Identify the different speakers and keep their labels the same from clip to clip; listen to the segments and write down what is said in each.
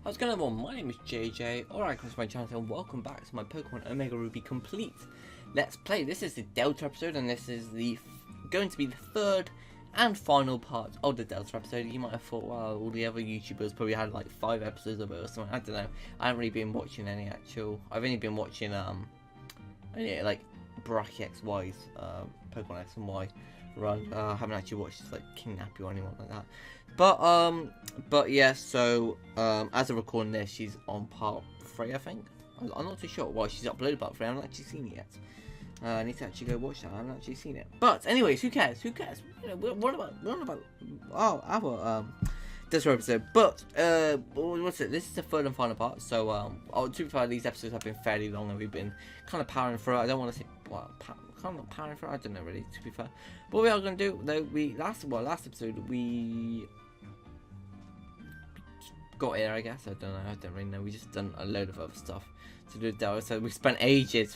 Speaker 1: How's it going, everyone? My name is JJ, or Rayquaza to my channel, and welcome back to my Pokemon Omega Ruby Complete Let's Play. This is the Delta episode, and this is going to be the third and final part of the Delta episode. You might have thought, well, all the other YouTubers probably had like 5 episodes of it or something. I don't know. I haven't really been watching any actual. I've only been watching like Bracky XY's Pokemon X and Y run. I haven't actually watched like King Nappy or anyone like that. But yeah, so as of recording this, she's on part 3, I think. I'm not too sure. Well, she's uploaded part 3. I haven't actually seen it yet. I need to actually go watch that. I haven't actually seen it. But anyways, who cares? Who cares? You know, what about our this episode? But what's it? This is the third and final part. So to be fair, these episodes have been fairly long, and we've been kind of powering through. I don't want to say kind of powering through. I don't know really. To be fair, what we are going to do though, last episode we got here, I guess. I don't know. I don't really know. We just done a load of other stuff to do with Delta. So we spent ages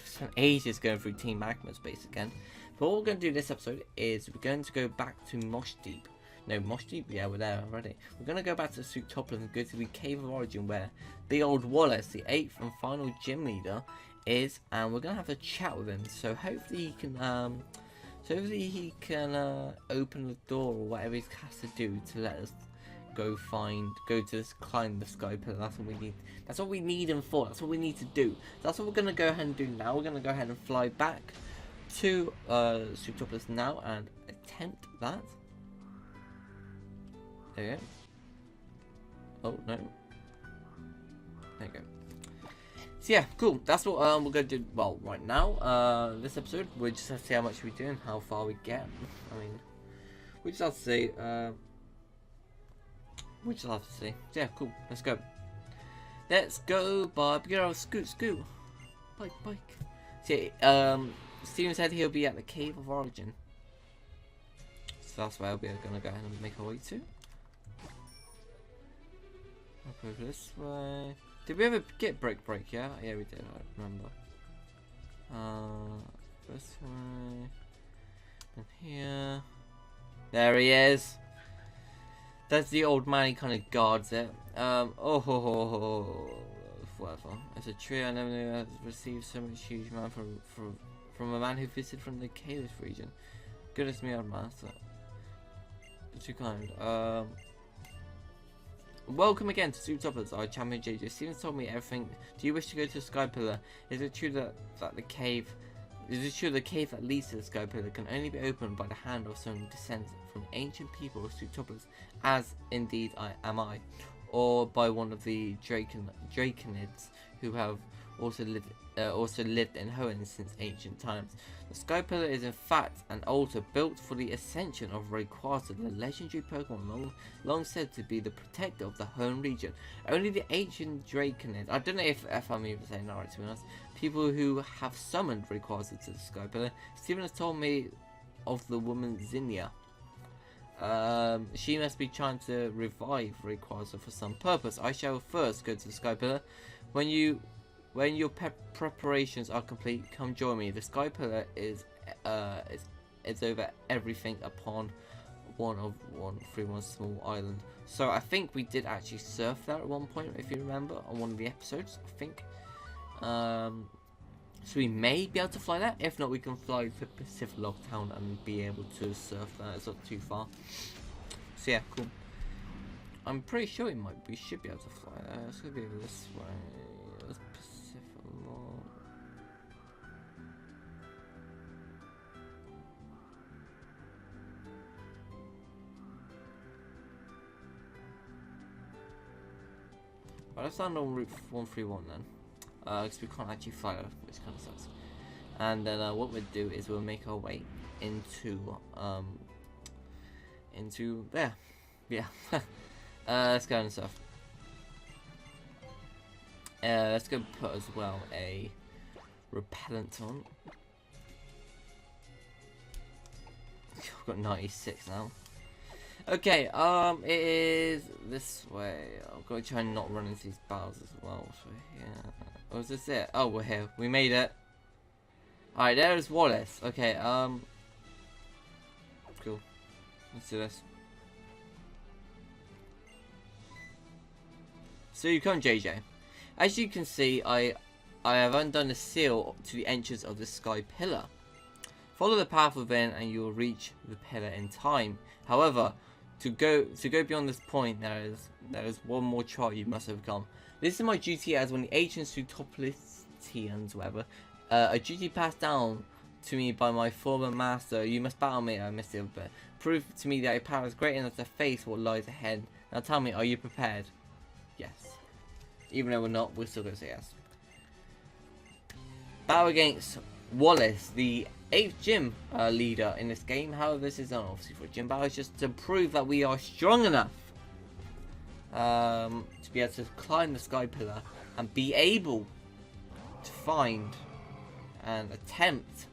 Speaker 1: going through Team Magma's base again. But what we're going to do this episode is we're going to go back to Mosh Deep. No, Mosh Deep? Yeah, we're there already. We're going to go back to Suitopolis and go to the Cave of Origin where the old Wallace, the 8th and final gym leader, is. And we're going to have a chat with him. So hopefully he can open the door or whatever he has to do to let us climb the sky pillar. That's what we need. That's what we need him for. That's what we need to do. That's what we're gonna go ahead and do now. We're gonna go ahead and fly back to Suitopolis now and attempt that. There you go. Oh no. There you go. So yeah, cool. That's what we're gonna do. Well, right now, this episode, we just have to see how much we do and how far we get. I mean, we just have to see. We just have to see. Yeah, cool. Let's go. Let's go, Bob. Girl, scoot. Bike. See, Steven said he'll be at the Cave of Origin. So that's where we're gonna go ahead and make our way to. I'll go this way. Did we ever get break? Yeah? Yeah, we did. I remember. This way. And here. There he is. That's the old man, he kind of guards it. Whatever. It's a tree I never knew has received so much huge amount from a man who visited from the Kalis region. Goodness me, old master. You're too kind. Welcome again to Suitopolis, our champion JJ. Steven told me everything. Do you wish to go to the Sky Pillar? Is it true that the cave that leads to the Sky Pillar can only be opened by the hand of someone who descends from ancient people of Suitopolis, as indeed am I, or by one of the Draconids who have also lived in Hoenn since ancient times? The Sky Pillar is in fact an altar built for the ascension of Rayquaza, the legendary Pokemon long said to be the protector of the Hoenn region. Only the ancient Draconids, I don't know if I'm even saying that right, to be honest, people who have summoned Rayquaza to the Sky Pillar. Steven has told me of the woman Zinnia. She must be trying to revive Rayquaza for some purpose. I shall first go to the Sky Pillar. When your preparations are complete, come join me. The Sky Pillar is over everything upon one small island. So I think we did actually surf that at one point, if you remember, on one of the episodes, I think. So we may be able to fly that. If not, we can fly to Pacific Log Town and be able to surf that. It's not too far. So yeah, cool. I'm pretty sure we should be able to fly there. It's gonna be this way. That's Pacific Log. Right, let's land on Route 131 then. Because we can't actually fly over, which kind of sucks. And then what we'll do is we'll make our way into there. Yeah. Let's go and stuff. Let's go put as well a repellent on. I've got 96 now. Okay, it is this way. I'm gonna try and not run into these battles as well. So yeah. Oh, is this it? Oh, we're here. We made it. Alright, there's Wallace. Okay, cool. Let's do this. So you come, JJ. As you can see, I have undone the seal to the entrance of the sky pillar. Follow the path within and you will reach the pillar in time. However, to go beyond this point, there is one more trial you must overcome. This is my duty as one of the agents to Toplitians, whatever. A duty passed down to me by my former master. You must battle me. I missed it a bit. Prove to me that your power is great enough to face what lies ahead. Now tell me, are you prepared? Yes. Even though we're not, we're still going to say yes. Battle against Wallace, the 8th gym leader in this game. However, this is not obviously for a gym battle. It's just to prove that we are strong enough to be able to climb the sky pillar and be able to find and attempt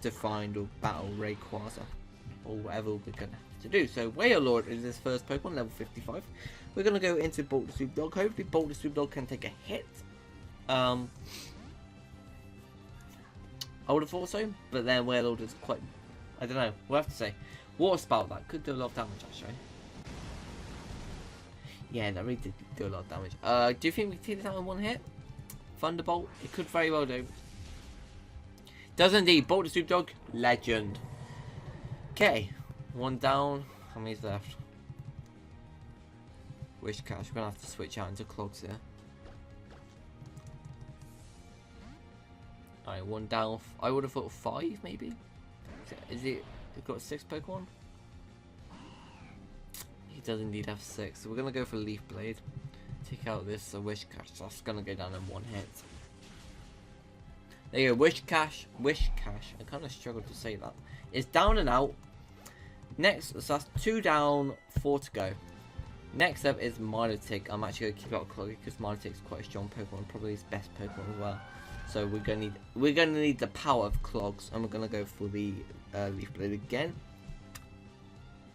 Speaker 1: to find or battle Rayquaza or whatever we're going to have to do. So Wailord Lord is this first Pokemon, level 55. We're going to go into Bolt the Swoop Dog. Hopefully Bolt the Swoop Dog can take a hit. I would have thought so, but then Wailord is quite, I don't know, we'll have to say. Water Spout, that could do a lot of damage actually. Yeah, that really did do a lot of damage. Do you think we can take this out in one hit? Thunderbolt, it could very well do. Does indeed, Bolt the Swoop Dog, legend. Okay, one down, how many's left? Wish Cash, we're gonna have to switch out into Clogs here. Alright, one down. I would have thought 5 maybe. Is it got 6 Pokemon? He does indeed have 6. So we're gonna go for Leaf Blade. Take out this Wish Cash. That's gonna go down in one hit. There you go, Wish Cash. Wish Cash. I kind of struggled to say that. It's down and out. Next, so that's 2 down, 4 to go. Next up is Milotic. I'm actually gonna keep out Cloggy because Milotic's quite a strong Pokemon, probably his best Pokemon as well. So we're gonna need the power of Clogs, and we're gonna go for the Leaf Blade again.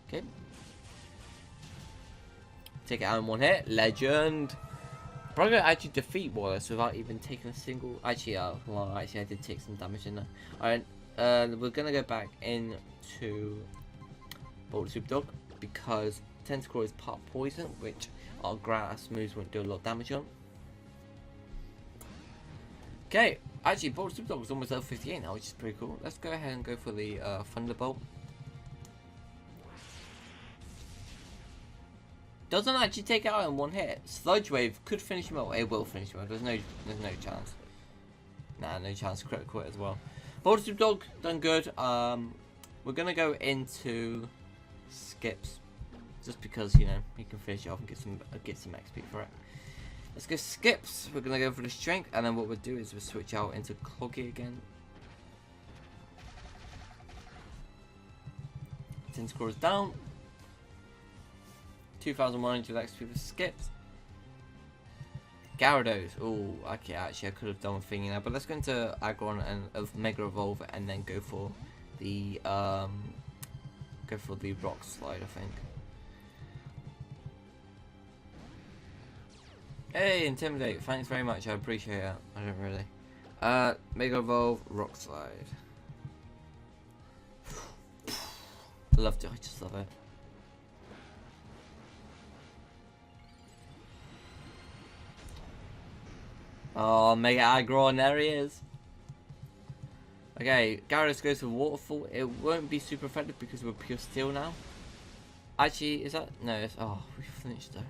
Speaker 1: Okay. Take it out in one hit. Legend. Probably gonna actually defeat Wallace without even taking a single. Actually, well, actually I did take some damage in there. Alright, we're gonna go back into Bolt Swoop Dog because Tentacruel is part poison, which our grass moves won't do a lot of damage on. Okay, actually, Bolt Swoop Dog is almost level 58 now, which is pretty cool. Let's go ahead and go for the Thunderbolt. Doesn't actually take it out in one hit. Sludge Wave could finish him off. It will finish him off. There's no chance. Nah, no chance. Critical hit as well. Bolt Swoop Dog done good. We're gonna go into Skips, just because you know he can finish it off and get some XP for it. Let's go Skips. We're gonna go for the Strength, and then what we'll do is we'll switch out into Cloggy again. Tentacruel is down. 2,100 XP for Skips. Gyarados. Oh, okay. Actually, I could have done a thing in there, but let's go into Aggron and Mega Evolve, and then go for the Rock Slide, I think. Hey, Intimidate, thanks very much, I appreciate it. I don't really. Mega Evolve, Rock Slide. I just love it. Oh, Mega Aggron, there he is. Okay, Gyarados goes for Waterfall. It won't be super effective because we're pure steel now. Actually, is that? No, it's, oh, we flinched though.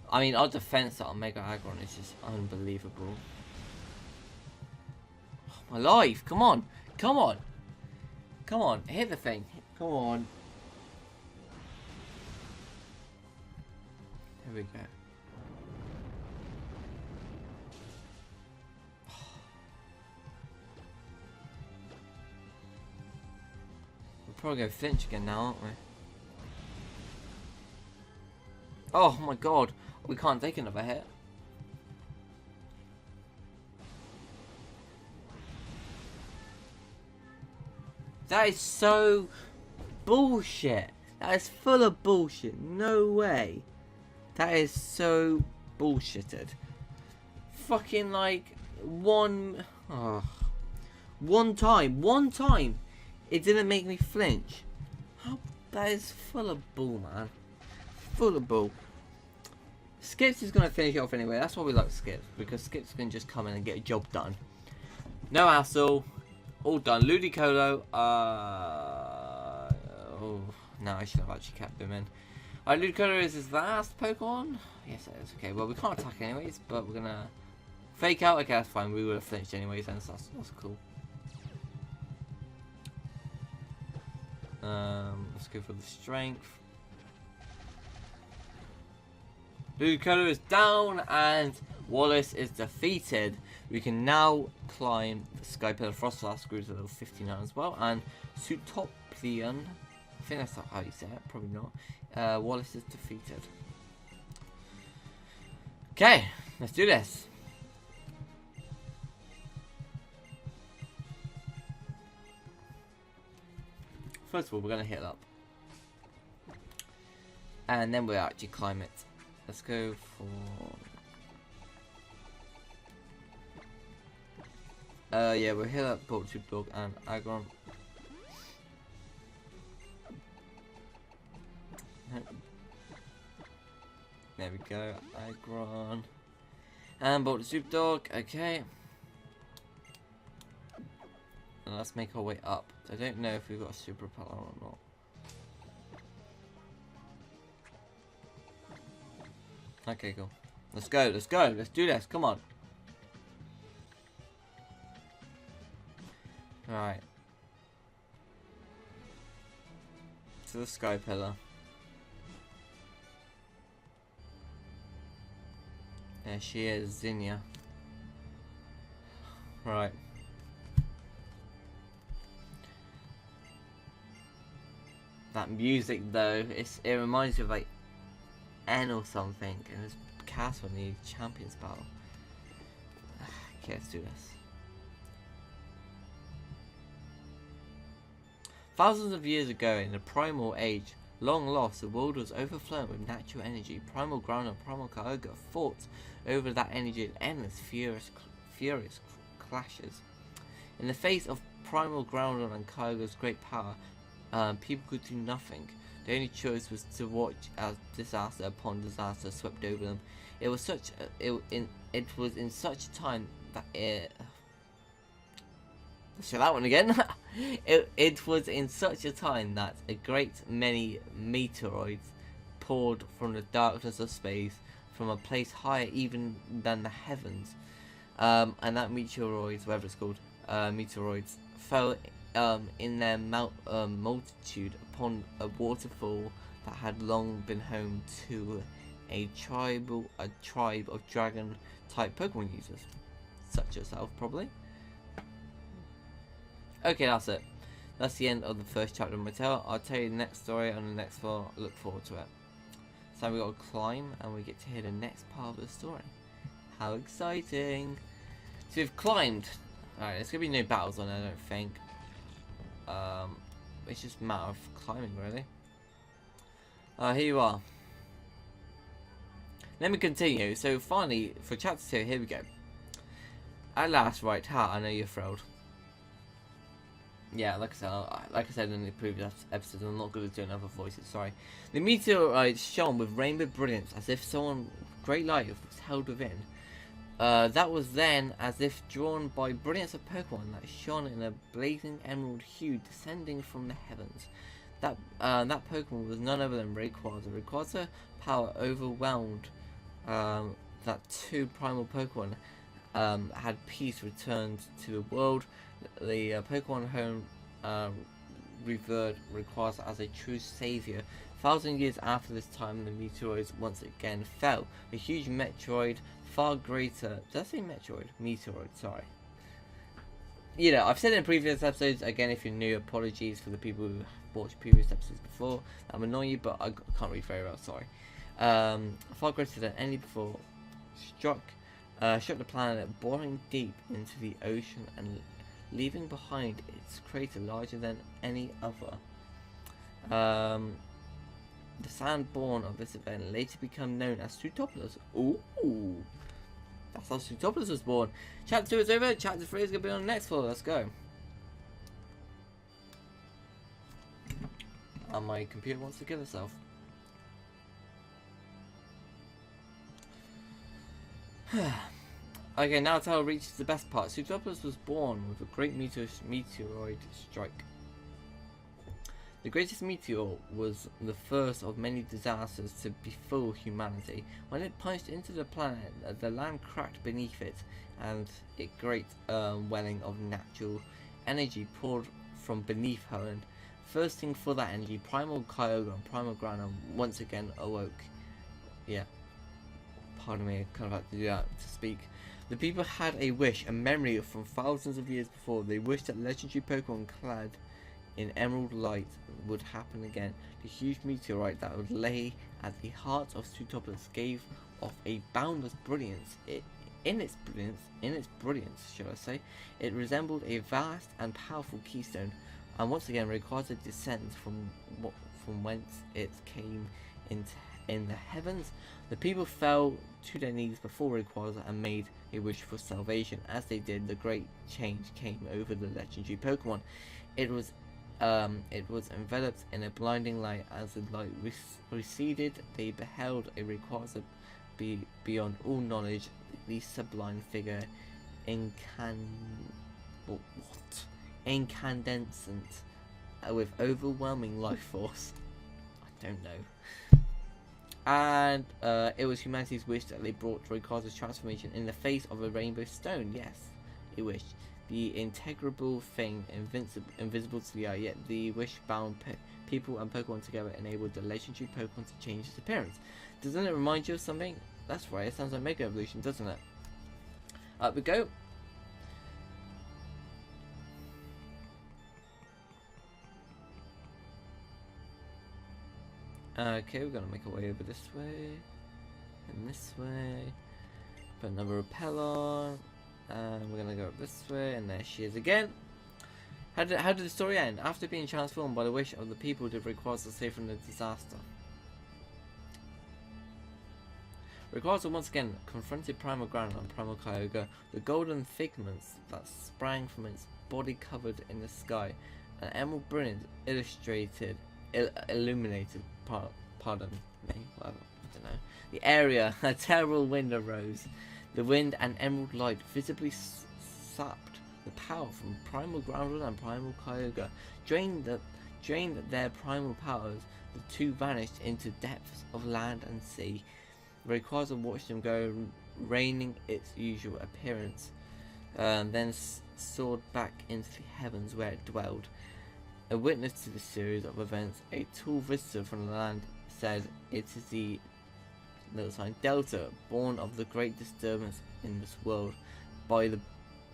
Speaker 1: I mean, our defense on Mega Aggron is just unbelievable. Oh, my life, come on, come on, come on, hit the thing, come on. Here we go. We're probably gonna flinch again now, aren't we? Oh my god. We can't take another hit. That is so bullshit. That is full of bullshit. No way. That is so bullshitted. Fucking like one time it didn't make me flinch. How, that is full of bull, man. Full of bull. Skips is going to finish it off anyway. That's why we like Skips, because Skips can just come in and get a job done. No hassle. All done. Ludicolo. Oh, no, I should have actually kept him in. Ludicolo is his last Pokemon? Yes, it is. Okay, well, we can't attack anyways, but we're going to fake out. Okay, that's fine. We would have flinched anyways, and so that's cool. Let's go for the strength. Ludicolo is down, and Wallace is defeated. We can now climb the Sky Pillar. Frostlass grew to level 59 as well, and Sutopian, I think that's not how you say it, probably not. Wallace is defeated. Okay, let's do this. First of all, we're going to hit up. And then we'll actually climb it. Let's go for... yeah, we'll hit up Poultry Dog and Agron. There we go, Agron. And Bolt Soup Dog, okay. And let's make our way up. I don't know if we've got a super power or not. Okay, cool. Let's go, let's go, let's do this, come on. Alright. To the Sky Pillar. There she is, Zinnia. Right. That music though, it reminds me of like N or something, and it's cast on the Champions Battle. Okay, let's do this. Thousands of years ago, in the Primal Age, long lost, the world was overflowing with natural energy. Primal Ground and Primal Kyogre fought over that energy in endless, furious clashes. In the face of Primal Ground and Kyogre's great power, people could do nothing. The only choice was to watch as disaster upon disaster swept over them. It was in such a time that let's show that one again. it was in such a time that a great many meteoroids poured from the darkness of space, from a place higher even than the heavens, and that meteoroids, whatever it's called, meteoroids, fell in their multitude upon a waterfall that had long been home to a tribe of dragon type Pokemon users, such as yourself probably. Okay, that's it. That's the end of the first chapter of my tale. I'll tell you the next story on the next floor. Look forward to it. So we got to climb and we get to hear the next part of the story. How exciting! So we've climbed. Alright, there's gonna be no battles on it, I don't think. It's just a matter of climbing, really. Here you are. Let me continue. So finally, for chapter 2, here we go. At last, right, I know you're thrilled. Yeah, like I said in the previous episode, I'm not going to do another voices, sorry. The meteorite shone with rainbow brilliance, as if someone great light was held within. That was then as if drawn by brilliance of Pokemon that shone in a blazing emerald hue descending from the heavens. That Pokemon was none other than Rayquaza. Rayquaza power overwhelmed that two primal Pokemon had peace returned to the world. The Pokemon home revered Rayquaza as a true savior. 1,000 years after this time, the meteoroids once again fell. A huge meteoroid, far greater. Did I say meteoroid? Meteoroid, sorry. You know, I've said it in previous episodes. Again, if you're new, apologies for the people who watched previous episodes before. I'm annoying you, but I can't read very well, sorry. Far greater than any before, struck the planet, boring deep into the ocean and leaving behind its crater larger than any other. The sand born of this event later became known as Sutopolis. Ooh, that's how Sutopolis was born. Chapter 2 is over. Chapter 3 is going to be on the next floor. Let's go. And my computer wants to kill itself. Okay, now Tell reaches the best part. Zootopus was born with a great meteoroid strike. The greatest meteor was the first of many disasters to befall humanity. When it punched into the planet, the land cracked beneath it, and a great welling of natural energy poured from beneath her. And thirsting for that energy, Primal Kyogre and Primal Grana once again awoke. Yeah, pardon me, I kind of had to do that to speak. The people had a wish, a memory from thousands of years before. They wished that legendary Pokemon clad in emerald light would happen again. The huge meteorite that would lay at the heart of Zootopus gave off a boundless brilliance. In its brilliance, shall I say, it resembled a vast and powerful keystone. And once again, Rayquaza descends from whence it came in the heavens. The people fell to their knees before Rayquaza and made a wish for salvation. As they did, the great change came over the legendary Pokemon. It was enveloped in a blinding light. As the light receded, they beheld a Rayquaza beyond all knowledge, the sublime figure, incandescent, with overwhelming life force. I don't know. And it was humanity's wish that they brought Rayquaza's transformation in the face of a rainbow stone. Yes, it wished. The integrable thing, invisible to the eye, yet the wish bound people and Pokemon together enabled the legendary Pokemon to change its appearance. Doesn't it remind you of something? That's right, it sounds like Mega Evolution, doesn't it? Up we go. Okay, we're gonna make our way over this way and this way. Put another repel on, and we're gonna go up this way. And there she is again. How did the story end? After being transformed by the wish of the people, did Rayquaza save from the disaster? Rayquaza once again confronted Primal Grana and Primal Kyogre. The golden figments that sprang from its body covered in the sky, an emerald brilliance illuminated, pardon me, whatever, I don't know, the area. A terrible wind arose. The wind and emerald light visibly sapped the power from Primal Grana and Primal Kyogre. Drained their primal powers, the two vanished into depths of land and sea. Rayquaza watched them go, reigning its usual appearance, then soared back into the heavens where it dwelled. A witness to the series of events, a tall visitor from the land said, "It is the Delta, born of the great disturbance in this world, by the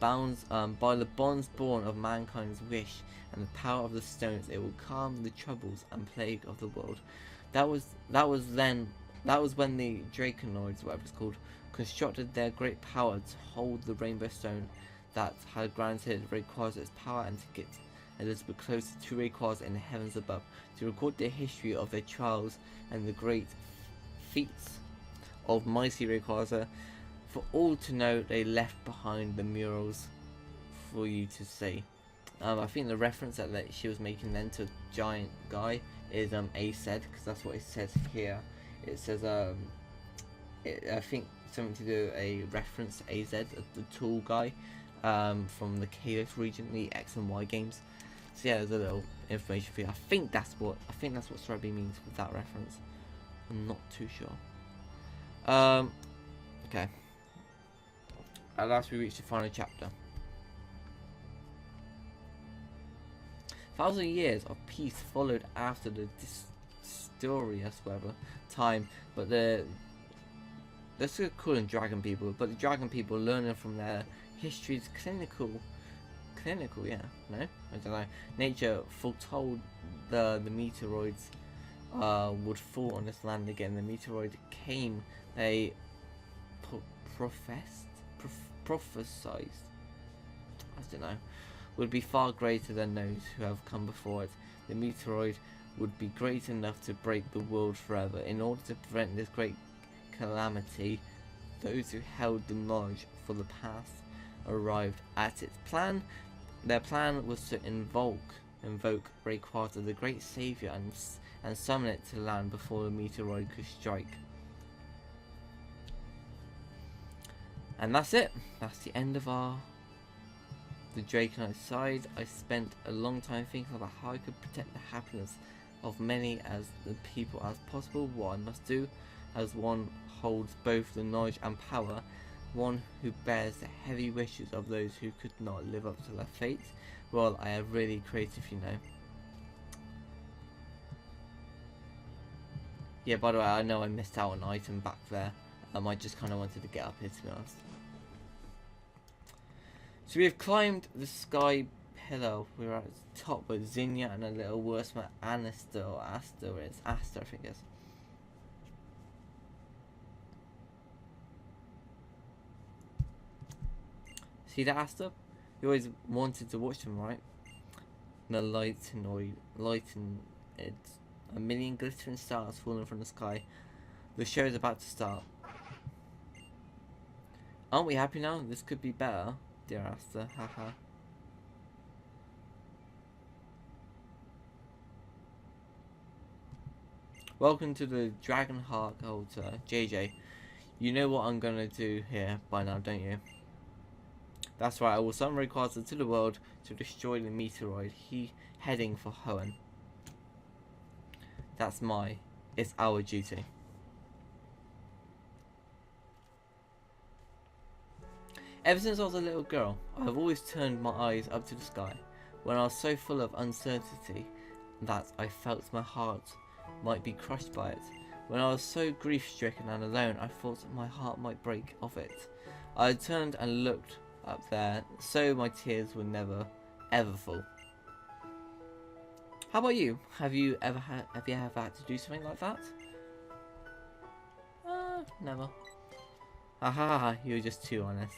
Speaker 1: bonds born of mankind's wish and the power of the stones. It will calm the troubles and plague of the world." That was when the Draconoids, whatever it's called, constructed their great power to hold the Rainbow Stone that had granted Rayquaza its power and to get Elizabeth closer to Rayquaza in the heavens above, to record the history of their trials and the great feats of mighty Rayquaza. For all to know, they left behind the murals for you to see. I think the reference that she was making then to giant guy is AZ, because that's what it says here. It says I think something to do a reference to AZ, the tall guy from the Kalos region, the X and Y games. So yeah, there's a little information for you. I think that's what Strawberry means with that reference. I'm not too sure. Okay. At last we reached the final chapter. 1,000 years of peace followed after the mysterious time, but let's call them dragon people. But the dragon people, learning from their history's clinical, yeah, no, I don't know. Nature foretold the meteoroids would fall on this land again. The meteoroid came. They prophesied, I don't know, would be far greater than those who have come before it. The meteoroid would be great enough to break the world forever. In order to prevent this great calamity, those who held the knowledge for the past arrived at its plan. Their plan was to invoke Rayquaza, the great savior, and summon it to land before the meteoroid could strike. And that's it. That's the end of the Draconite side. I spent a long time thinking about how I could protect the happiness of many as the people as possible. What I must do, as one holds both the knowledge and power, one who bears the heavy wishes of those who could not live up to their fate. Well, I am really creative, you know. Yeah, by the way, I know I missed out on an item back there. I just kind of wanted to get up here, to be honest. So we have climbed the sky pillar. We're at the top with Zinnia and a little worse one, Aster, or Aster, it's Aster, I think it is. See that, Aster? You always wanted to watch them, right? And the lighten it. A million glittering stars falling from the sky. The show is about to start. Aren't we happy now? This could be better, dear Aster. Haha. Welcome to the Dragonheart altar, JJ. You know what I'm gonna do here by now, don't you? That's right, I will summon Rayquaza to the world to destroy the meteoroid. He heading for Hoenn. It's our duty. Ever since I was a little girl, I have always turned my eyes up to the sky, when I was so full of uncertainty that I felt my heart might be crushed by it. When I was so grief-stricken and alone, I thought my heart might break of it. I had turned and looked up there, so my tears would never, ever fall. How about you? Have you ever had to do something like that? Never. Haha, you're just too honest.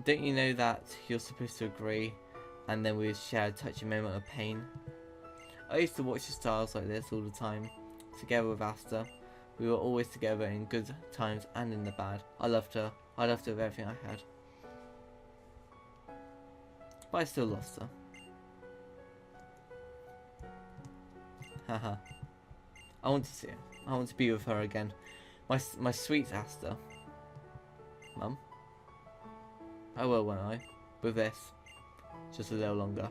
Speaker 1: Don't you know that you're supposed to agree, and then we would share a touching moment of pain? I used to watch the stars like this all the time, together with Aster. We were always together in good times and in the bad. I loved her. I loved her with everything I had. But I still lost her. Haha. I want to see her. I want to be with her again. My sweet Aster. Mum. I will, won't I? With this. Just a little longer.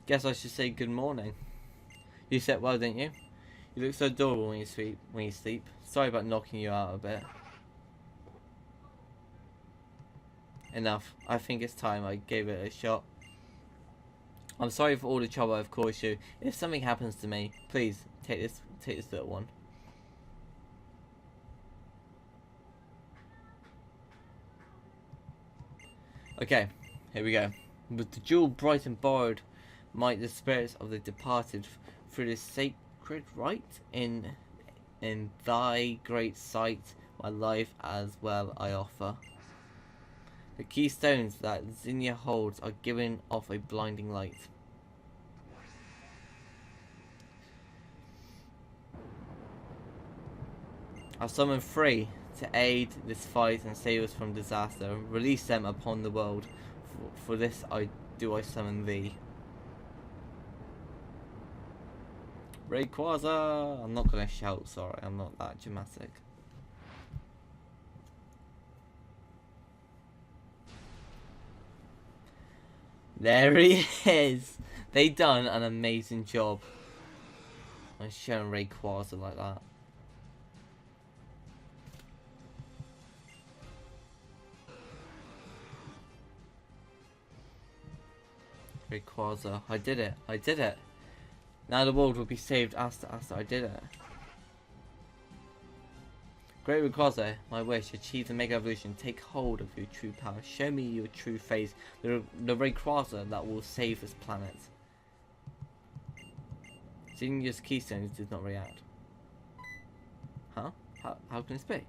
Speaker 1: Guess I should say good morning. You slept well, didn't you? You look so adorable when you sleep. Sorry about knocking you out a bit. Enough. I think it's time I gave it a shot. I'm sorry for all the trouble I've caused you. If something happens to me, please take this little one. Okay, here we go. With the jewel bright and borrowed, might the spirits of the departed through this sacred rite in thy great sight, my life as well I offer. The keystones that Zinnia holds are giving off a blinding light. I'll summon three to aid this fight and save us from disaster. Release them upon the world. For this I summon thee. Rayquaza! I'm not gonna shout, sorry, I'm not that dramatic. There he is! They done an amazing job on showing Rayquaza like that. Rayquaza, I did it, I did it! Now the world will be saved. Aster, I did it. Great Rayquaza, my wish, achieve the Mega Evolution. Take hold of your true power. Show me your true face. The Rayquaza that will save this planet. Zinnia's keystones did not react. Huh? How can this be?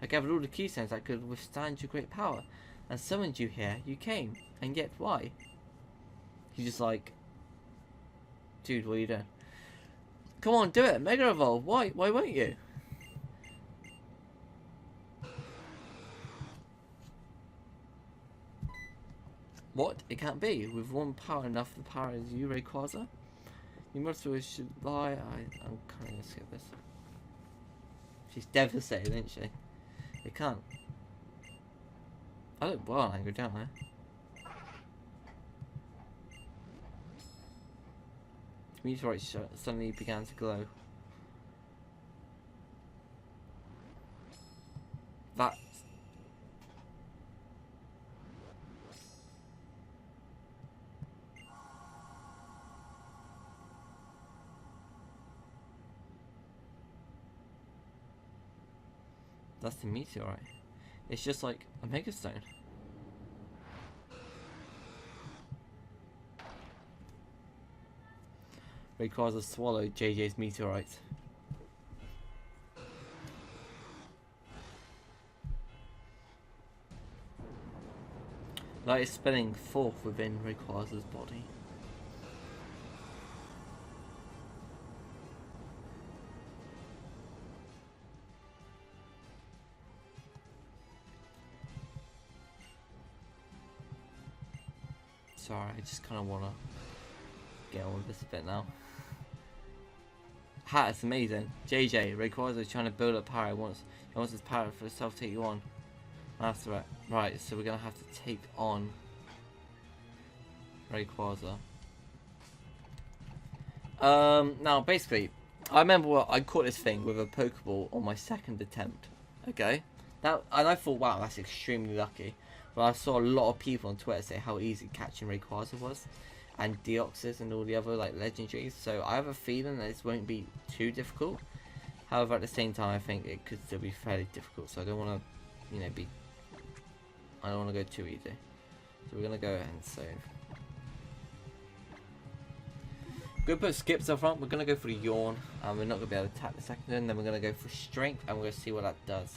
Speaker 1: I gathered all the keystones that could withstand your great power and summoned you here. You came. And yet, why? He's just like, dude, what are you doing? Come on, do it. Mega Evolve. Why won't you? What? It can't be. With one power enough, the power is you, Rayquaza. You must always should lie. I'm kind of gonna skip this. She's devastated, isn't she? It can't. I look well angry, don't I? The meteorite suddenly began to glow. That's the meteorite. It's just like a megastone. Rayquaza swallowed JJ's meteorite. Light is spinning forth within Rayquaza's body. Sorry, I just kind of want to get on with this a bit now. Ha, it's amazing. JJ, Rayquaza is trying to build up power. He wants his power for himself to take you on. That's right. Right, so we're going to have to take on Rayquaza. Now, basically, I remember I caught this thing with a Pokeball on my second attempt. Okay? Now, and I thought, wow, that's extremely lucky. But I saw a lot of people on Twitter say how easy catching Rayquaza was, and Deoxys and all the other like legendaries. So I have a feeling that this won't be too difficult. However, at the same time, I think it could still be fairly difficult. So I don't want to, you know, I don't want to go too easy. So we're gonna go ahead and save. We're gonna put skips up front. We're gonna go for the yawn, and we're not gonna be able to attack the second one. Then we're gonna go for strength, and we're gonna see what that does.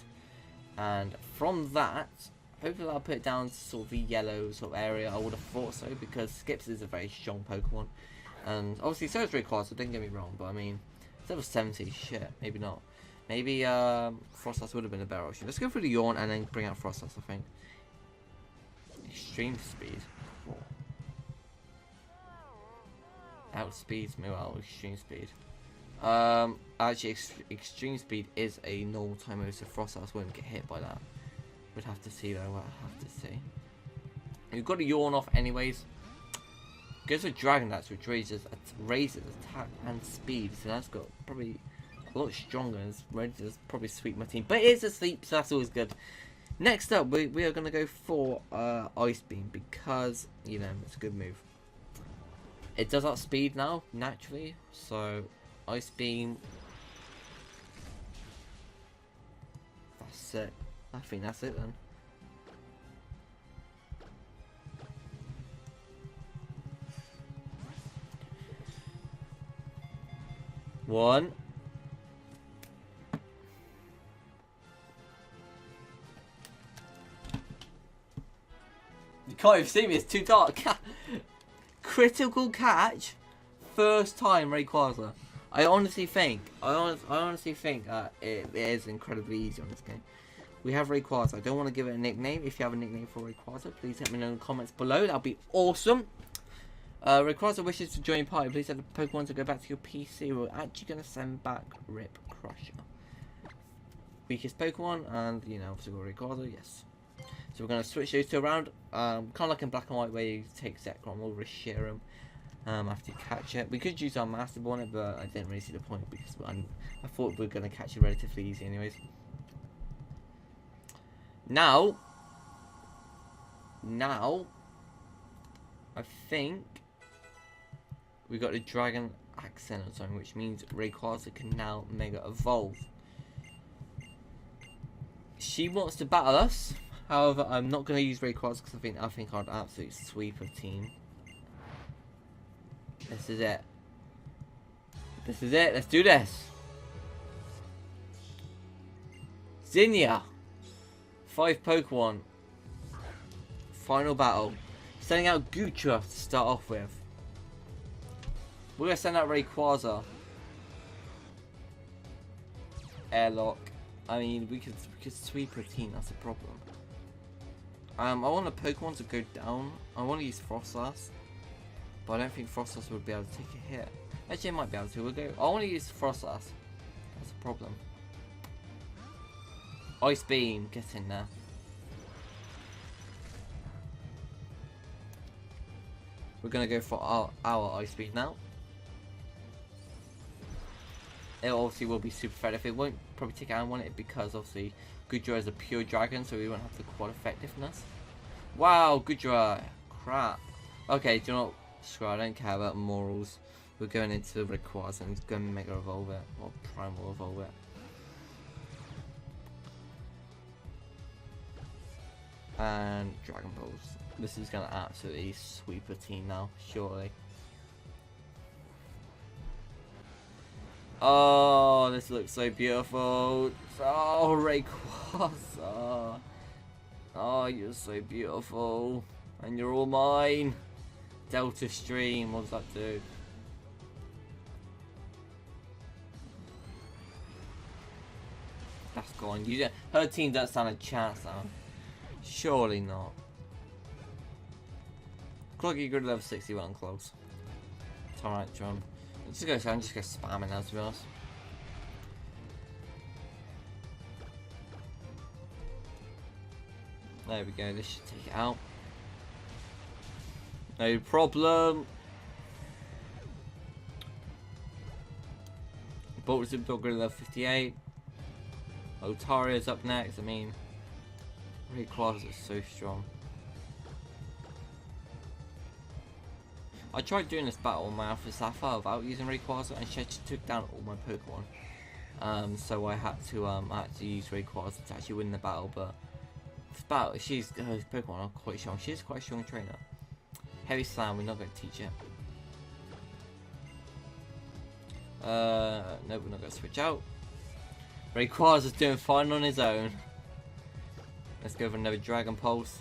Speaker 1: And from that, hopefully I'll put it down to sort of the yellow sort of area. I would have thought so, because Skips is a very strong Pokemon. And obviously so is Rayquaza, don't get me wrong, but I mean, it's level 70, shit, maybe not. Maybe Frostas would have been a better option. Let's go for the Yawn and then bring out Frostas, I think. Extreme speed. Outspeeds me, well, extreme speed. Actually, extreme speed is a normal time mode, so Frostas won't get hit by that. We'd have to see though, we'll have to see. You've got to Yawn off anyways. Goes for Dragon Dance, which raises attack and speed, so that's got probably a lot stronger and it's ready to probably sweep my team. But it is asleep, so that's always good. Next up, we are going to go for Ice Beam, because, you know, it's a good move. It does outspeed now, naturally, so Ice Beam. That's it. I think that's it then. One. You can't even see me, it's too dark. Critical catch. First time Rayquaza. I honestly think that it is incredibly easy on this game. We have Rayquaza. I don't want to give it a nickname. If you have a nickname for Rayquaza, please let me know in the comments below. That'll be awesome. Rayquaza wishes to join your party. Please let the Pokemon to go back to your PC. We're actually going to send back Rip Crusher. Weakest Pokemon, and, you know, obviously we've got Rayquaza, yes. So we're going to switch those two around. Kind of like in Black and White, where you take Zekrom over Shiram after you catch it. We could use our Master Ball on it, but I didn't really see the point, because I thought we were going to catch it relatively easy anyways. Now, I think we got a Dragon Accent or something, which means Rayquaza can now Mega Evolve. She wants to battle us. However, I'm not going to use Rayquaza because I think I'd absolutely sweep a team. This is it. This is it. Let's do this. Zinnia. 5 Pokemon. Final battle. Sending out Gutra to start off with. We're going to send out Rayquaza. Airlock. I mean, we could sweep her team, that's a problem. I want the Pokemon to go down. I want to use Frostlass, but I don't think Frostlass would be able to take a hit. Actually, it might be able to. We'll go. I want to use Frostlass. That's a problem. Ice Beam, get in there. We're gonna go for our Ice Beam now. It obviously will be super effective. It won't probably take out on it because obviously Goodra is a pure dragon, so we won't have the quad effectiveness. Wow, Goodra, crap. Okay, do you know what? Screw it, I don't care about morals. We're going into Rayquaza and going to Mega Evolve it, or Primal Evolve it. And Dragon Balls. This is going to absolutely sweep a team now, surely. Oh, this looks so beautiful. Oh, Rayquaza. Oh, you're so beautiful. And you're all mine. Delta Stream, what does that do? That's gone. Her team doesn't stand a chance now. Surely not. Cloggy good level 61 close. It's alright, John. I'm just gonna spam it now, to be honest. There we go, this should take it out. No problem. Bulbasaur dog level 58. Otaria's up next. I mean, Rayquaza is so strong. I tried doing this battle on my Alpha Sapphire without using Rayquaza, and she actually took down all my Pokemon. So I had to use Rayquaza to actually win the battle. But this battle, her Pokemon are quite strong. She's quite a strong trainer. Heavy Slam, we're not going to teach it. No, we're not going to switch out. Rayquaza's doing fine on his own. Let's go for another Dragon Pulse.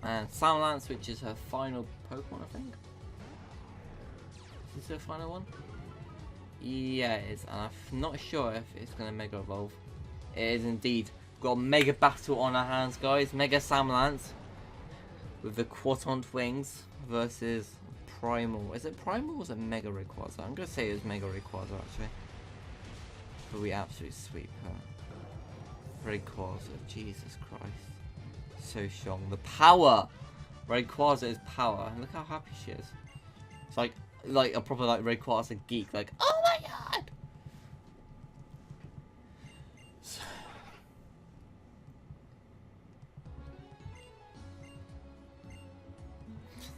Speaker 1: And Soundlance, which is her final Pokemon, I think. Is this her final one? Yeah, it is. And I'm not sure if it's going to Mega Evolve. It is indeed. We've got a Mega Battle on our hands, guys. Mega Soundlance with the Quadrant Wings versus Primal. Is it Primal or is it Mega Rayquaza? I'm going to say it was Mega Rayquaza, actually. But we absolutely sweep her. Rayquaza, Jesus Christ. So strong. The power! Rayquaza is power. Look how happy she is. It's like a proper Rayquaza geek. Like, oh my god!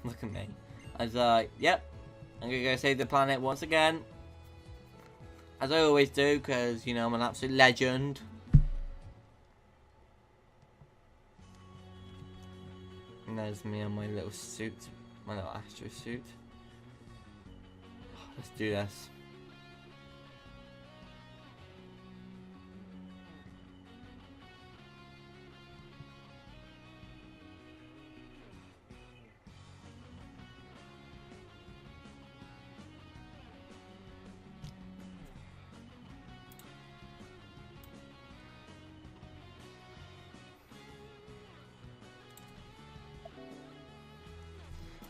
Speaker 1: Look at me. I was like, yep. I'm gonna go save the planet once again. As I always do, because, you know, I'm an absolute legend. And there's me on my little suit, my little Astro suit. Let's do this.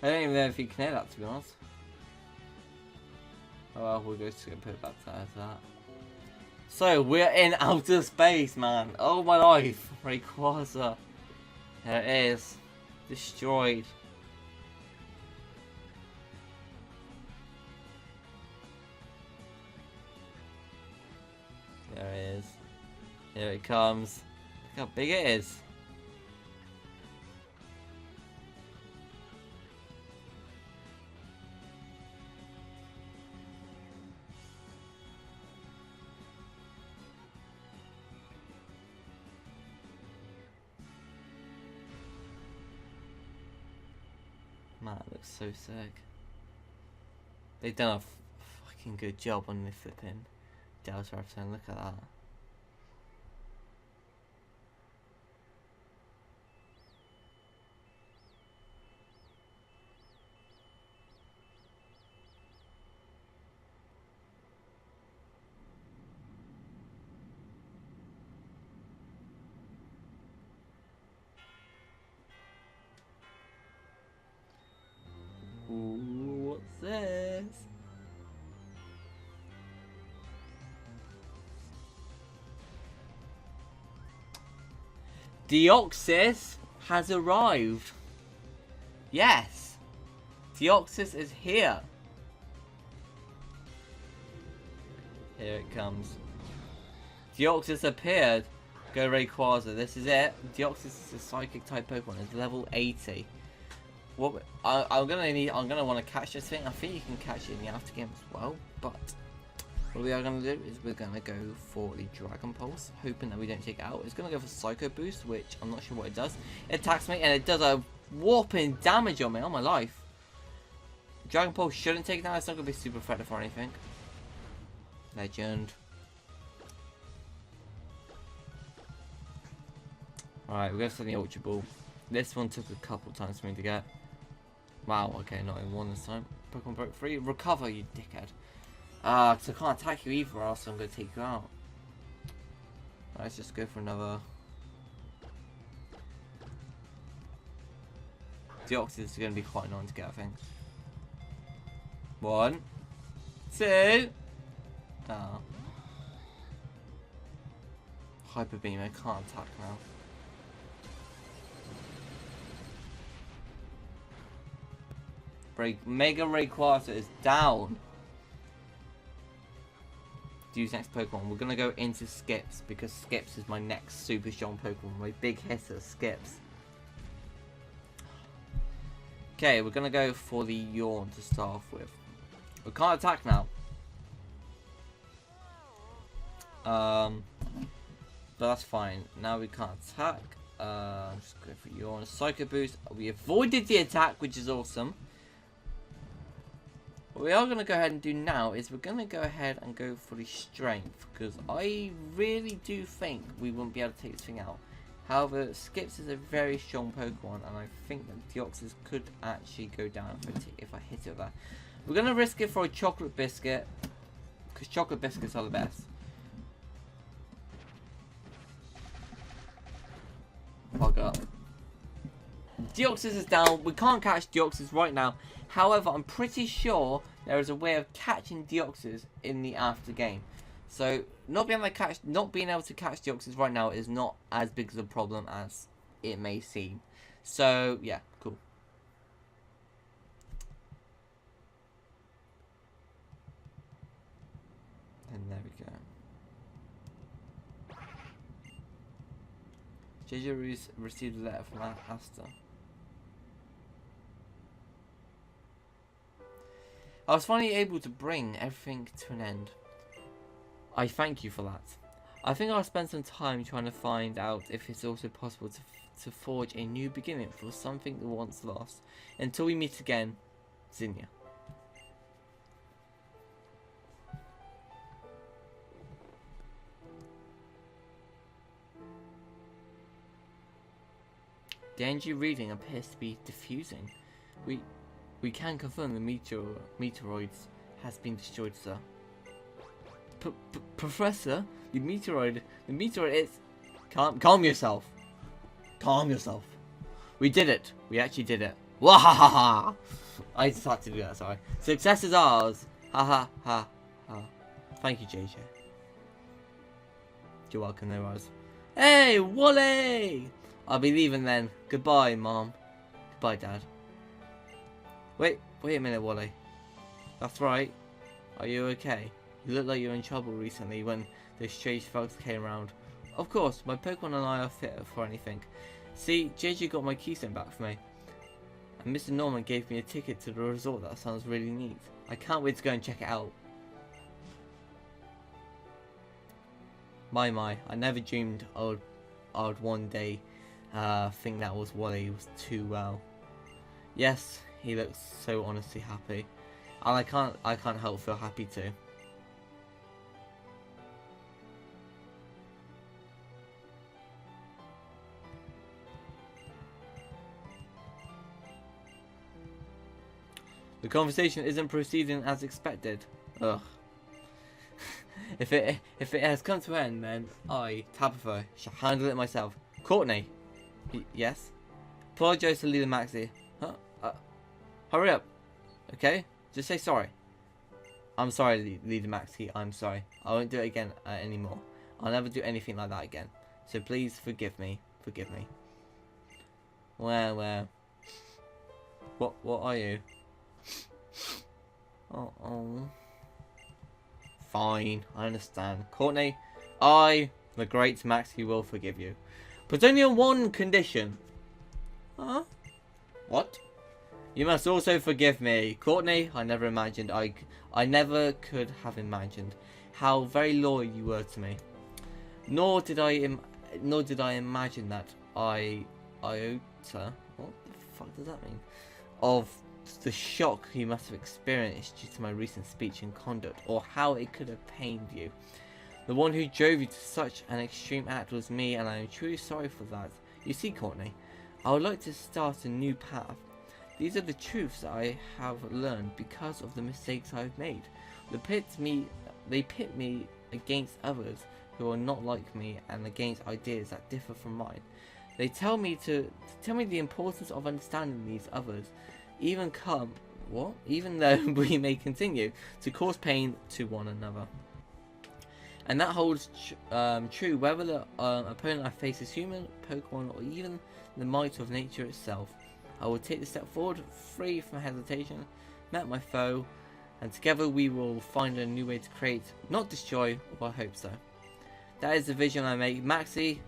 Speaker 1: I don't even know if you can hear that, to be honest. Oh well, we'll just put it back to that. So, we're in outer space, man. Oh my life. Rayquaza. There it is. Destroyed. There it is. Here it comes. Look how big it is. Man, it looks so sick. They've done a fucking good job on the flipping Delta Raptor. Look at that. this? Deoxys has arrived. Yes. Deoxys is here. Here it comes. Deoxys appeared. Go Rayquaza. This is it. Deoxys is a psychic type Pokemon. It's level 80. What I'm gonna want to catch this thing. I think you can catch it in the after game as well. But what we are gonna do is we're gonna go for the Dragon Pulse, hoping that we don't take it out. It's gonna go for Psycho Boost, which I'm not sure what it does. It attacks me and it does a whopping damage on me, on my life. Dragon Pulse shouldn't take it down. It's not gonna be super effective or anything. Legend. Alright, we're going to send the Ultra Ball. This one took a couple times for me to get. Wow, okay, not in one this time. Pokemon broke free. Recover, you dickhead. Because I can't attack you either, or else I'm going to take you out. Let's just go for another. Deoxys is going to be quite annoying to get, I think. 1, 2. Oh. Hyper Beam, I can't attack now. Mega Rayquaza is down. Use next Pokemon. We're gonna go into Skips because Skips is my next super strong Pokemon. My big hitter, Skips. Okay, we're gonna go for the Yawn to start off with. We can't attack now. But that's fine. Now we can't attack. Just go for Yawn. Psycho Boost. We avoided the attack, which is awesome. What we are going to go ahead and do now is we're going to go ahead and go for the Strength, because I really do think we won't be able to take this thing out. However, Skips is a very strong Pokemon, and I think that Deoxys could actually go down if I hit it with that. We're going to risk it for a Chocolate Biscuit, because Chocolate Biscuits are the best. Fuck up. Deoxys is down. We can't catch Deoxys right now. However, I'm pretty sure there is a way of catching Deoxys in the after game. So not being able to catch Deoxys right now is not as big of a problem as it may seem. So yeah, cool. And there we go. JJ received a letter from Asta. I was finally able to bring everything to an end. I thank you for that. I think I'll spend some time trying to find out if it's also possible to forge a new beginning for something that once lost. Until we meet again, Zinnia. The energy reading appears to be diffusing. We can confirm the meteoroids has been destroyed, sir. Professor, the meteoroid is... Calm yourself. Calm yourself. We did it. We actually did it. Wahahaha! I just had to do that, sorry. Success is ours. Ha ha ha ha. Thank you, JJ. You're welcome, there was. Hey, Wally! I'll be leaving then. Goodbye, Mom. Goodbye, Dad. Wait a minute, Wally. That's right. Are you okay? You look like you're in trouble recently when those strange folks came around. Of course, my Pokemon and I are fit for anything. See, JJ got my keystone back for me. And Mr. Norman gave me a ticket to the resort. That sounds really neat. I can't wait to go and check it out. My, I never dreamed I would one day think that was Wally was too well. Yes, he looks so honestly happy. And I can't help feel happy too. The conversation isn't proceeding as expected. Ugh. If it has come to an end, then I, Tabitha, shall handle it myself. Courtney. Yes? Apologise to Leader Maxie. Huh? Hurry up. Okay? Just say sorry. I'm sorry, Leader Maxi. I'm sorry. I won't do it again anymore. I'll never do anything like that again. So please forgive me. Forgive me. Well. What are you? Oh. Fine, I understand. Courtney, I, the great Maxi, will forgive you. But only on one condition. Huh? What? You must also forgive me. Courtney, I never could have imagined how very loyal you were to me. Nor did I imagine that iota, what the fuck does that mean? Of the shock you must have experienced due to my recent speech and conduct, or how it could have pained you. The one who drove you to such an extreme act was me, and I am truly sorry for that. You see, Courtney, I would like to start a new path. These are the truths that I have learned because of the mistakes I have made. They pit me against others who are not like me, and against ideas that differ from mine. They tell me the importance of understanding these others, even though we may continue to cause pain to one another. And that holds true whether the opponent I face is human, Pokemon, or even the might of nature itself. I will take the step forward, free from hesitation, met my foe, and together we will find a new way to create, not destroy, or I hope so. That is the vision I make. Maxi,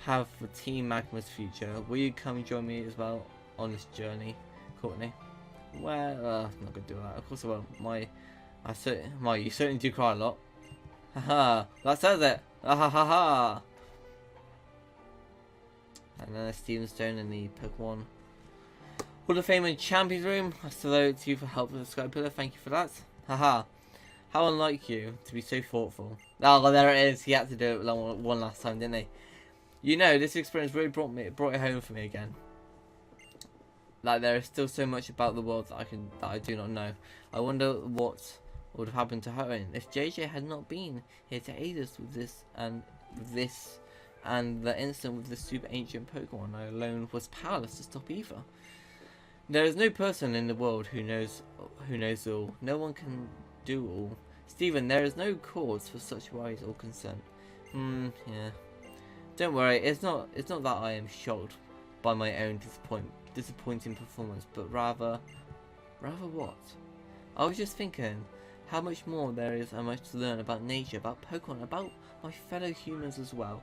Speaker 1: have for Team Magma's future. Will you come join me as well on this journey, Courtney? Well, I'm not gonna do that. Of course I will. You certainly do cry a lot. Haha, that says it. Ha ha ha. And then a Steven Stone in the Pokemon Hall of Fame and Champions Room. I salute to you for help with the Sky Pillar. Thank you for that. Haha. How unlike you to be so thoughtful. Oh, there it is. He had to do it one last time, didn't he? You know, this experience really brought it home for me again. Like, there is still so much about the world that I do not know. I wonder what would have happened to her if JJ had not been here to aid us with this and the incident with the super ancient Pokemon. I alone was powerless to stop either. There is no person in the world who knows all. No one can do all. Stephen, there is no cause for such worries or concern. Yeah. Don't worry, it's not that I am shocked by my own disappointing performance, but rather what? I was just thinking how much more there is and much to learn about nature, about Pokemon, about my fellow humans as well.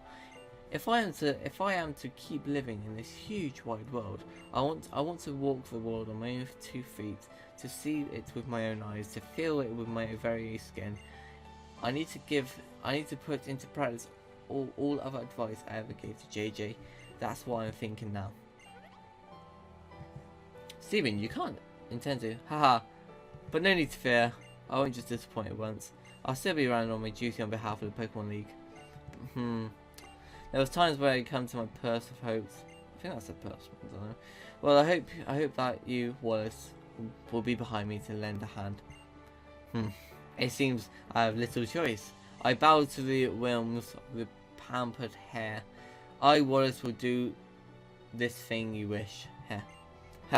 Speaker 1: If I am to keep living in this huge wide world, I want to walk the world on my own 2 feet, to see it with my own eyes, to feel it with my very skin. I need to put into practice all other advice I ever gave to JJ. That's what I'm thinking now. Steven, you can't intend to. Haha. But no need to fear. I won't just disappoint you once. I'll still be around on my duty on behalf of the Pokemon League. There was times where I come to my purse of hopes. I think that's a purse. I don't know. Well, I hope that you, Wallace, will be behind me to lend a hand. It seems I have little choice. I bow to the whims of the pampered hair. I, Wallace, will do this thing you wish. Ha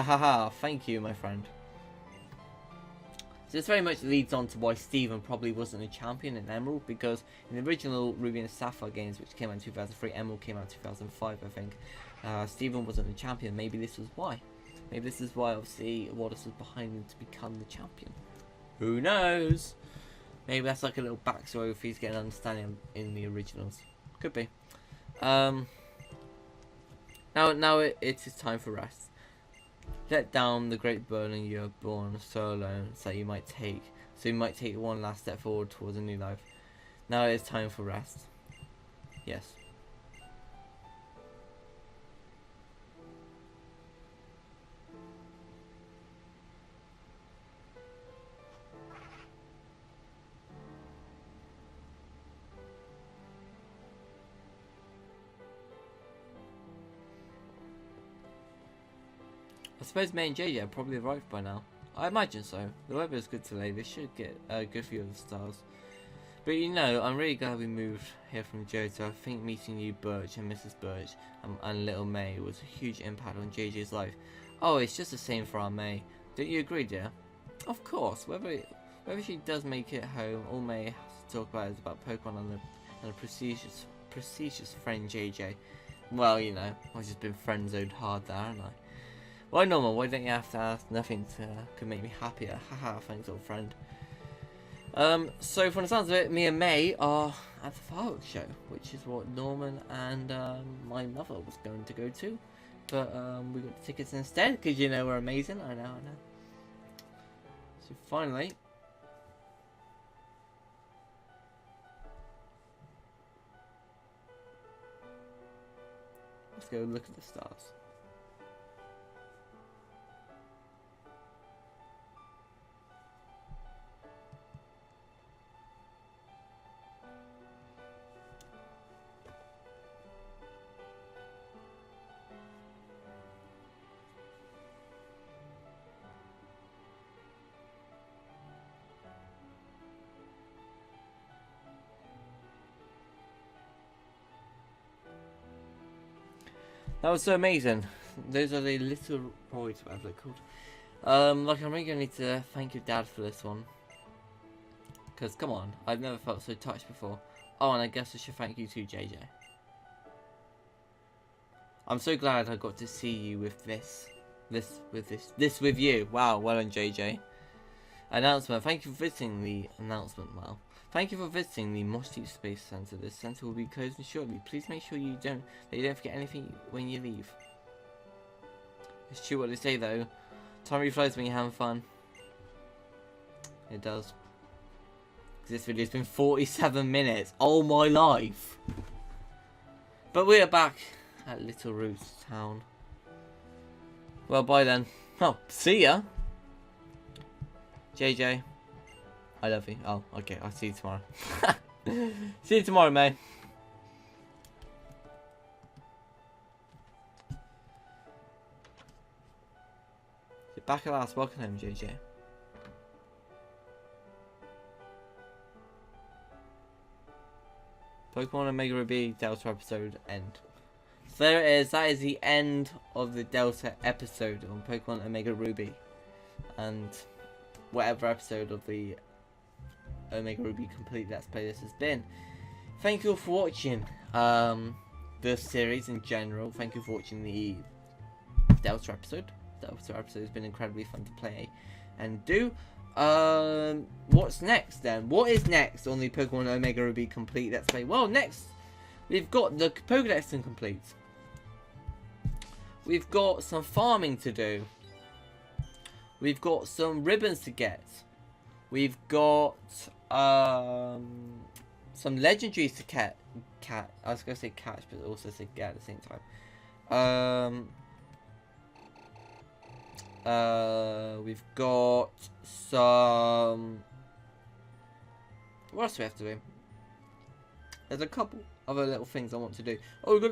Speaker 1: ha ha, thank you, my friend. So this very much leads on to why Steven probably wasn't a champion in Emerald, because in the original Ruby and Sapphire games, which came out in 2003, Emerald came out in 2005, I think, Steven wasn't a champion. Maybe this was why. Maybe this is why, obviously, Wallace was behind him to become the champion. Who knows? Maybe that's like a little backstory if he's getting an understanding in the originals. Could be. Now it is time for rest. Let down the great burden you have borne so alone, so you might take one last step forward towards a new life. Now it is time for rest. Yes. I suppose May and JJ have probably arrived by now. I imagine so. The weather is good today. They should get a good view of the stars. But you know, I'm really glad we moved here from Johto. I think meeting you, Birch, and Mrs. Birch, and little May was a huge impact on JJ's life. Oh, it's just the same for our May. Don't you agree, dear? Of course, whether she does make it home, all May has to talk about is about Pokemon and a prestigious friend JJ. Well, you know, I've just been friend-zoned hard there, haven't I? Why normal? Why don't you have to ask? Nothing could make me happier. Haha, thanks old friend. So from the sounds of it, me and May are at the fireworks show, which is what Norman and my mother was going to go to. But we got the tickets instead, because you know we're amazing. I know. So finally, let's go look at the stars. That was so amazing. Those are the little roids, whatever they're called. Like I'm really gonna need to thank your dad for this one. Cause come on, I've never felt so touched before. Oh, and I guess I should thank you too, JJ. I'm so glad I got to see you with this with you. Wow, well done, JJ. Announcement. Thank you for visiting the announcement. Wow. Thank you for visiting the Mossy Space Center. This center will be closing shortly. Please make sure you don't forget anything when you leave. It's true what they say though. Time really flies when you're having fun. It does. This video's been 47 minutes. Oh my life. But we are back at Little Roots Town. Well, bye then. Oh, see ya. JJ. I love you. Oh, okay. I'll see you tomorrow. See you tomorrow, May. You're back at last. Welcome home, JJ. Pokemon Omega Ruby Delta episode end. So there it is. That is the end of the Delta episode on Pokemon Omega Ruby. And whatever episode of the Omega Ruby Complete Let's Play this has been. Thank you all for watching the series in general. Thank you for watching the Delta episode. The Delta episode has been incredibly fun to play and do. What's next then? What is next on the Pokemon Omega Ruby Complete Let's Play? Well, next we've got the Pokédex Incomplete. We've got some farming to do. We've got some ribbons to get. We've got some legendaries to catch. I was going to say catch, but also say get at the same time. We've got some. What else do we have to do? There's a couple other little things I want to do. Oh, we've got.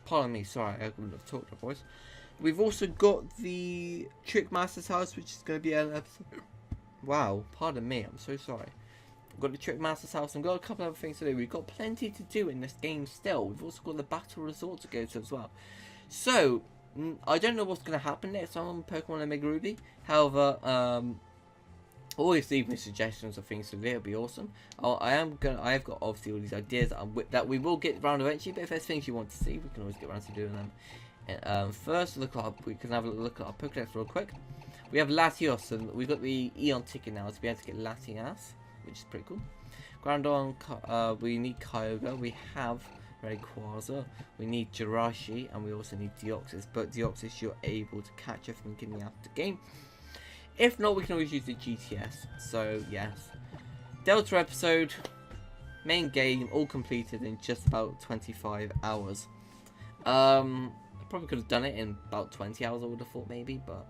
Speaker 1: Pardon me, sorry, I wouldn't have talked, of course. We've also got the Trick Master's house, which is going to be an episode. Wow, pardon me, I'm so sorry. We've got the Trick Master's house and got a couple other things to do. We've got plenty to do in this game still. We've also got the Battle Resort to go to as well. So, I don't know what's going to happen next time on Pokemon Omega Ruby. However, always leave me suggestions of things to do. It'll be awesome. I have got obviously all these ideas that we will get around eventually. But if there's things you want to see, we can always get around to doing them. First, we can have a look at our Pokédex real quick. We have Latios, and we've got the Eon ticket now to be able to get Latias, which is pretty cool. Groundon, we need Kyogre, we have Rayquaza, we need Jirachi, and we also need Deoxys. But Deoxys you're able to catch if we can get out of the game. If not, we can always use the GTS. So yes, Delta episode, main game, all completed in just about 25 hours. I probably could have done it in about 20 hours, I would have thought maybe, but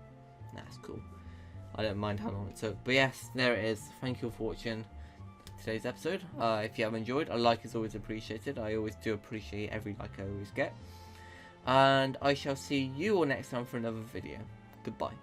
Speaker 1: that's cool. I don't mind how long it took. But yes, there it is. Thank you for watching today's episode. If you have enjoyed, a like is always appreciated. I always do appreciate every like I always get. And I shall see you all next time for another video. Goodbye.